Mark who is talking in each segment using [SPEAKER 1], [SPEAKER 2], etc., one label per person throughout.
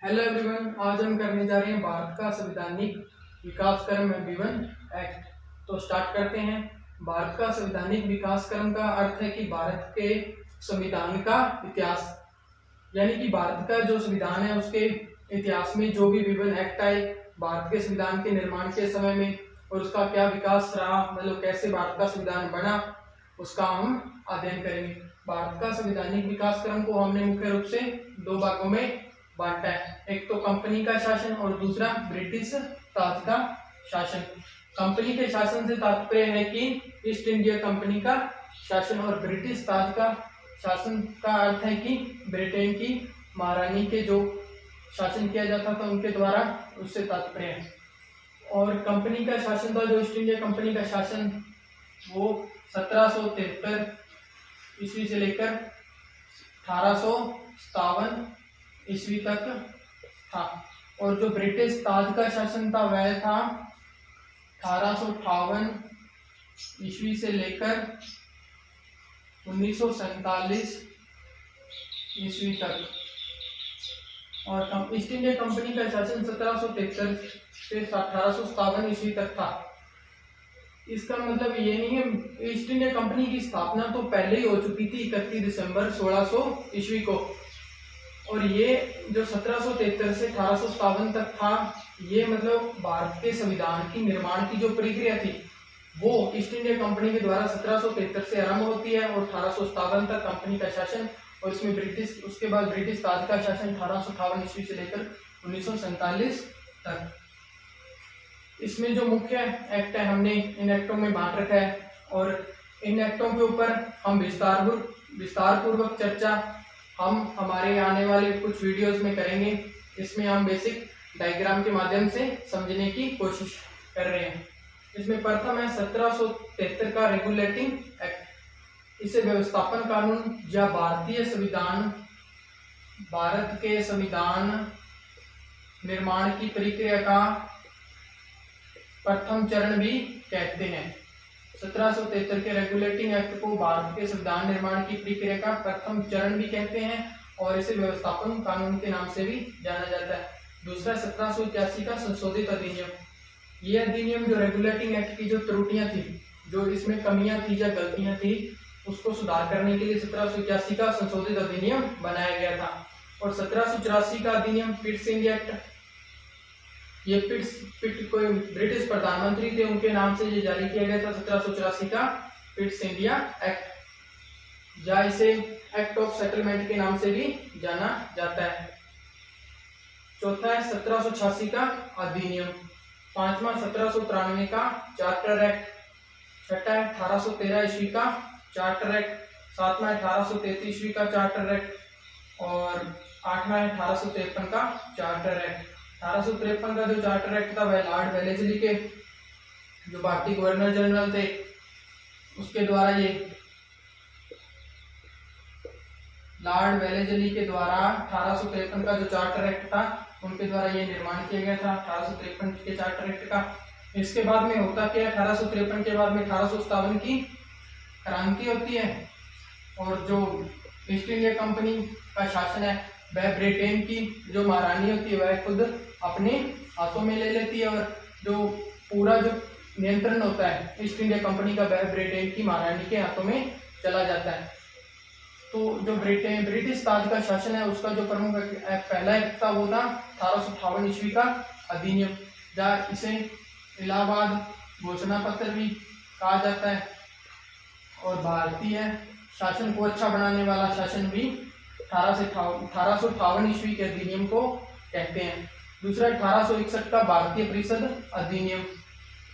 [SPEAKER 1] Hello everyone, आज हम करने जा रहे हैं भारत का संवैधानिक विकास क्रम V1 एक्ट। तो स्टार्ट करते हैं। भारत का संवैधानिक विकास क्रम का अर्थ है कि भारत के संविधान का इतिहास, यानी कि भारत का जो संविधान है उसके इतिहास में जो भी V1 एक्ट आए भारत के संविधान के निर्माण के समय में, और उसका क्या विकास रहा, मतलब कैसे भारत का संविधान बना, उसका हम अध्ययन करेंगे। भारत का संवैधानिक विकास क्रम को हमने मुख्य रूप से दो भागों में बांटा है। एक तो कंपनी का शासन और दूसरा ब्रिटिश ताज का शासन। कंपनी के शासन से तात्पर्य है कि ईस्ट इंडिया कंपनी का शासन, और ब्रिटिश ताज का शासन का अर्थ है कि ब्रिटेन की महारानी के जो शासन किया जाता था उनके द्वारा, उससे तात्पर्य है। और कंपनी का शासन था, जो ईस्ट इंडिया कंपनी का शासन, वो 1773 ईस्वी से लेकर 1857 ईस्वी तक था। और जो ब्रिटिश ताज का शासन था वह था 1858 ईस्वी से लेकर 1947 ईस्वी तक। और ईस्ट इंडिया कंपनी का शासन 1773 से 1857 ईस्वी तक था। इसका मतलब ये नहीं है, ईस्ट इंडिया कंपनी की स्थापना तो पहले ही हो चुकी थी 31 दिसंबर 1600 ईस्वी को। और ये जो 1773 से 1857 तक था, ये मतलब भारत के संविधान की निर्माण की जो प्रक्रिया थी वो ईस्ट इंडिया कंपनी के द्वारा 1773 से आरंभ होती है और 1857 तक कंपनी का शासन, और इसमें ब्रिटिश, उसके बाद ब्रिटिश ताज का शासन 1858 ईस्वी से लेकर 1947 तक। इसमें जो मुख्य एक्ट है हमने इन एक्टों में बांट रखा है, और इन एक्टों के ऊपर हम विस्तार पूर्वक चर्चा हम हमारे आने वाले कुछ वीडियोस में करेंगे। इसमें हम बेसिक डायग्राम के माध्यम से समझने की कोशिश कर रहे हैं। इसमें प्रथम है 1773 का रेगुलेटिंग एक्ट। इसे व्यवस्थापन कानून या भारतीय संविधान, भारत के संविधान निर्माण की प्रक्रिया का प्रथम चरण भी कहते हैं। 1773 के रेगुलेटिंग एक्ट को भारत के संविधान निर्माण की प्रक्रिया का प्रथम चरण भी कहते हैं, और इसे व्यवस्थापन कानून के नाम से भी जाना जाता है। दूसरा 1781 का संशोधित अधिनियम। ये अधिनियम जो रेगुलेटिंग एक्ट की जो त्रुटियां थी, जो इसमें कमियां थी या गलतियां थी, उसको सुधार करने के लिए 1781 का संशोधित अधिनियम बनाया गया था। और 1784 का अधिनियम पिट्स इंडिया एक्ट। ये पिट कोई ब्रिटिश प्रधानमंत्री थे, उनके नाम से ये जारी किया गया था 1784 का पिट्स इंडिया एक्ट, या इसे एक्ट ऑफ सेटलमेंट के नाम से भी जाना जाता है। चौथा है 1786 का अधिनियम। पांचवा 1793 का चार्टर एक्ट। छठा है 1813 ईस्वी का चार्टर एक्ट। सातवां 1833 ईस्वी का चार्टर एक्ट, और आठवां 1853 का चार्टर एक्ट। 1853 का जो चार्टर एक्ट था वह लॉर्ड वेलेस्ली के, जो भारतीय गवर्नर जनरल थे, उसके द्वारा, ये लॉर्ड वेलेस्ली के द्वारा 1853 का जो चार्टर एक्ट था उनके द्वारा ये निर्माण किया गया था 1853 के चार्टर एक्ट का। इसके बाद में होता क्या, 1853 के बाद में 1857 की क्रांति होती है, और जो ईस्ट इंडिया कंपनी का शासन है वह ब्रिटेन की जो महारानी होती है वह खुद अपने हाथों में ले लेती है, और जो पूरा जो नियंत्रण होता है ईस्ट इंडिया कंपनी का वह ब्रिटेन की महारानी के हाथों में चला जाता है। तो जो ब्रिटिश ताज का शासन है उसका जो प्रमुख पहला एक्ट था वो था 1858 ईस्वी का अधिनियम, जहाँ इसे इलाहाबाद घोषणा पत्र भी कहा जाता है, और भारतीय शासन को अच्छा बनाने वाला शासन भी 1858 ईस्वी के अधिनियम को कहते हैं। दूसरा 1861 का भारतीय परिषद अधिनियम।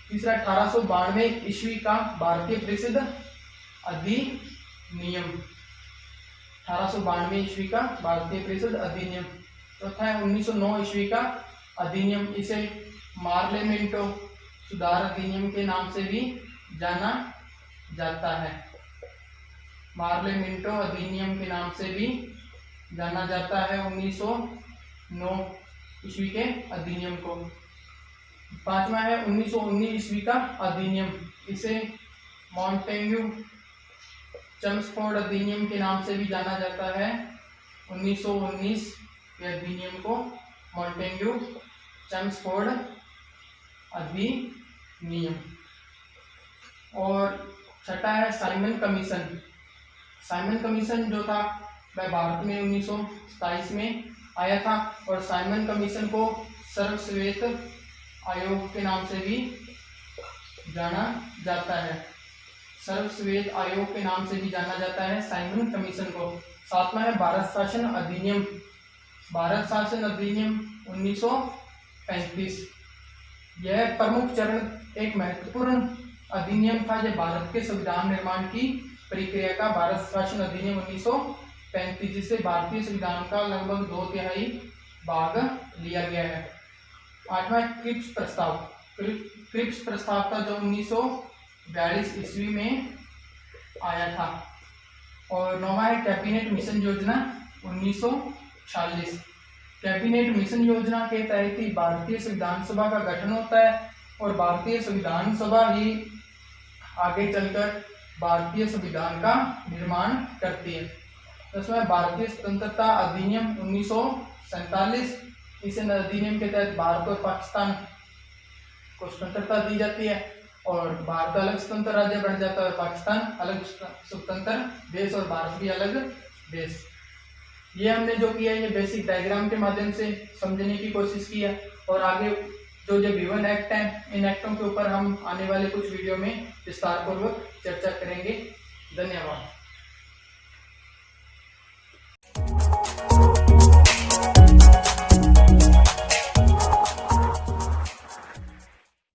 [SPEAKER 1] तीसरा 1892 ईस्वी का भारतीय परिषद अधिनियम। 1892 ईस्वी का भारतीय परिषद अधिनियम। चौथा है 1909 ईस्वी का अधिनियम। इसे मार्लेमेंटो सुधार अधिनियम के नाम से भी जाना जाता है। मार्लेमेंटो अधिनियम के नाम से भी जाना जाता है 1909 ईस्वी के अधिनियम को। पांचवा है 1919 ईस्वी का अधिनियम। इसे मॉन्टेग्यू चम्सफोर्ड अधिनियम के नाम से भी जाना जाता है। 1919 के अधिनियम को मॉन्टेग्यू चेम्सफोर्ड अधिनियम। और छठा है साइमन कमीशन। साइमन कमीशन जो था वह भारत में 1927 में आया था और साइमन कमीशन को सर्वश्वेत आयोग के नाम से भी जाना जाता है। सर्वश्वेत आयोग के नाम से भी जाना जाता है साइमन कमीशन को। सातवां है भारत शासन अधिनियम। भारत शासन अधिनियम 1935। यह प्रमुख चरण एक महत्वपूर्ण अधिनियम था जो भारत के संविधान निर्माण की प्रक्रिया का भारत शासन अधिनियम 1935, जिससे भारतीय संविधान का लगभग 2/3 भाग लिया गया है। आठवां क्रिप्स प्रस्ताव। क्रिप्स प्रस्ताव था जो 1942 ईस्वी में आया था। और नौवां है कैबिनेट मिशन योजना 1946। कैबिनेट मिशन योजना के तहत ही भारतीय संविधान सभा का गठन होता है और भारतीय संविधान सभा ही आगे चलकर भारतीय संविधान का निर्माण करती है। दसवां भारतीय स्वतंत्रता अधिनियम 1947। इस अधिनियम के तहत भारत और पाकिस्तान को स्वतंत्रता दी जाती है और भारत अलग स्वतंत्र राज्य बन जाता है और पाकिस्तान अलग स्वतंत्र देश और भारत भी अलग देश। ये हमने जो किया है ये बेसिक डायग्राम के माध्यम से समझने की कोशिश की है और आगे जो V1 एक्ट है इन एक्टों के ऊपर हम आने वाले कुछ वीडियो में विस्तार पूर्वक चर्चा करेंगे। धन्यवाद।